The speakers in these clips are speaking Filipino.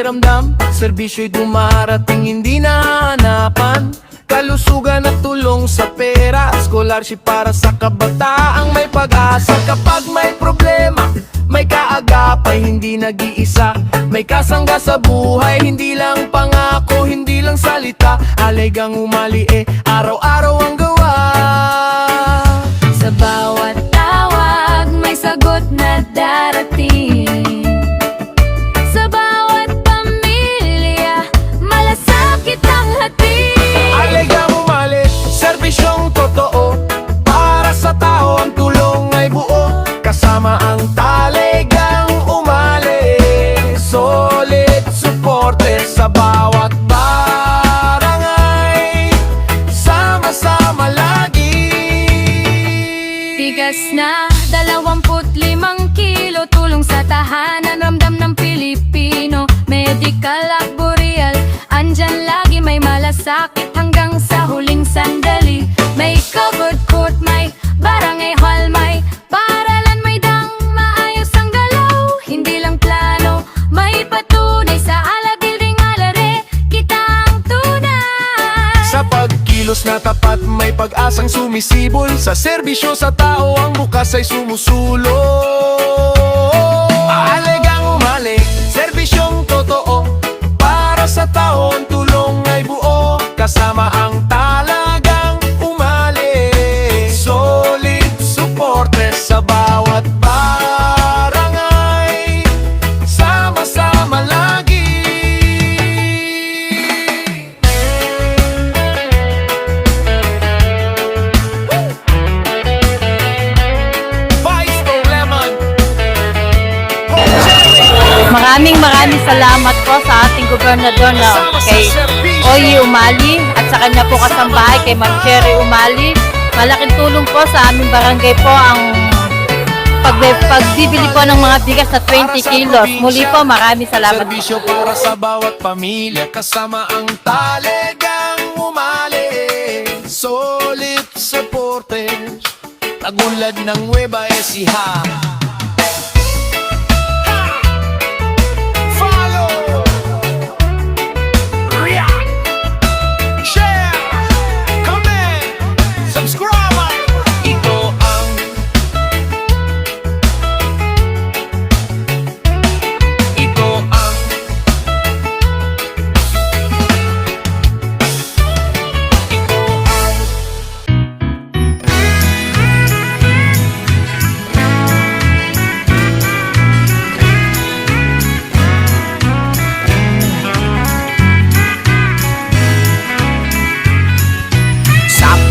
pakiramdam, serbisyo'y dumarating hindi nahanapan. Kalusugan at tulong sa pera, scholarship para sa kabataang may pag-asa. Kapag may problema, may kaagapay, hindi nag-iisa. May kasangga sa buhay, hindi lang pangako, hindi lang salita. Halagang umali araw-araw ang gawa. Sa bawat tawag, may sagot na darating. Sa bawat pamilya, malasakit ang hati. Halagang umali, serbisyong totoo. Para sa tao ang tulong ay buo. Kasama ang talagang umali. Solid suporte sa bawat barangay. Sama-sama lagi. Tigas na 25 kilo, tulong sa tahanan, ramdam ng Pilipino. Medical at burial, andyan lagi, may malasakit hanggang sa huling sandali. May covered court, may barangay hall, may paaralan, may dang maayos ang galaw. Hindi lang plano, may patunay sa alagil ding alare, kita ang tunay. Sa pagkilos na tapat, may pag-asang sumisibol. Sa serbisyo sa tao, ang bukas ay sumusulong. Halagang umali, serbisyong totoo. Para sa tao, ang tulong ay buo. Kasama ang talagang umali. Solid suporte sa bawat barangay. Sama-sama lagi. Maraming salamat po sa ating gobernador na kay Oye Umali at sa kanya po kasambahay kay Ma'am Cherry Umali. Malaking tulong po sa aming barangay po ang pagbibili po ng mga bigas na 20 kilos. Muli po, maraming salamat po. Serbisyo para sa bawat pamilya, kasama ang talagang umali. Solid supporters, tagulad ng Nueva Ecija.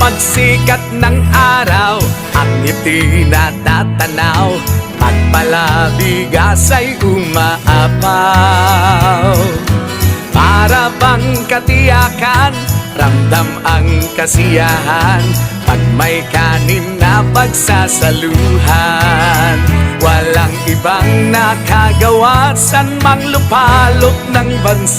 Pagsikat ng araw, ang ngiti na tatanaw, pagpalabigas ay umaapaw. Para bang katiyakan, ramdam ang kasiyahan, pag may kanin na pagsasaluhan. Walang ibang nakagawa, san mang lupalop ng bansa.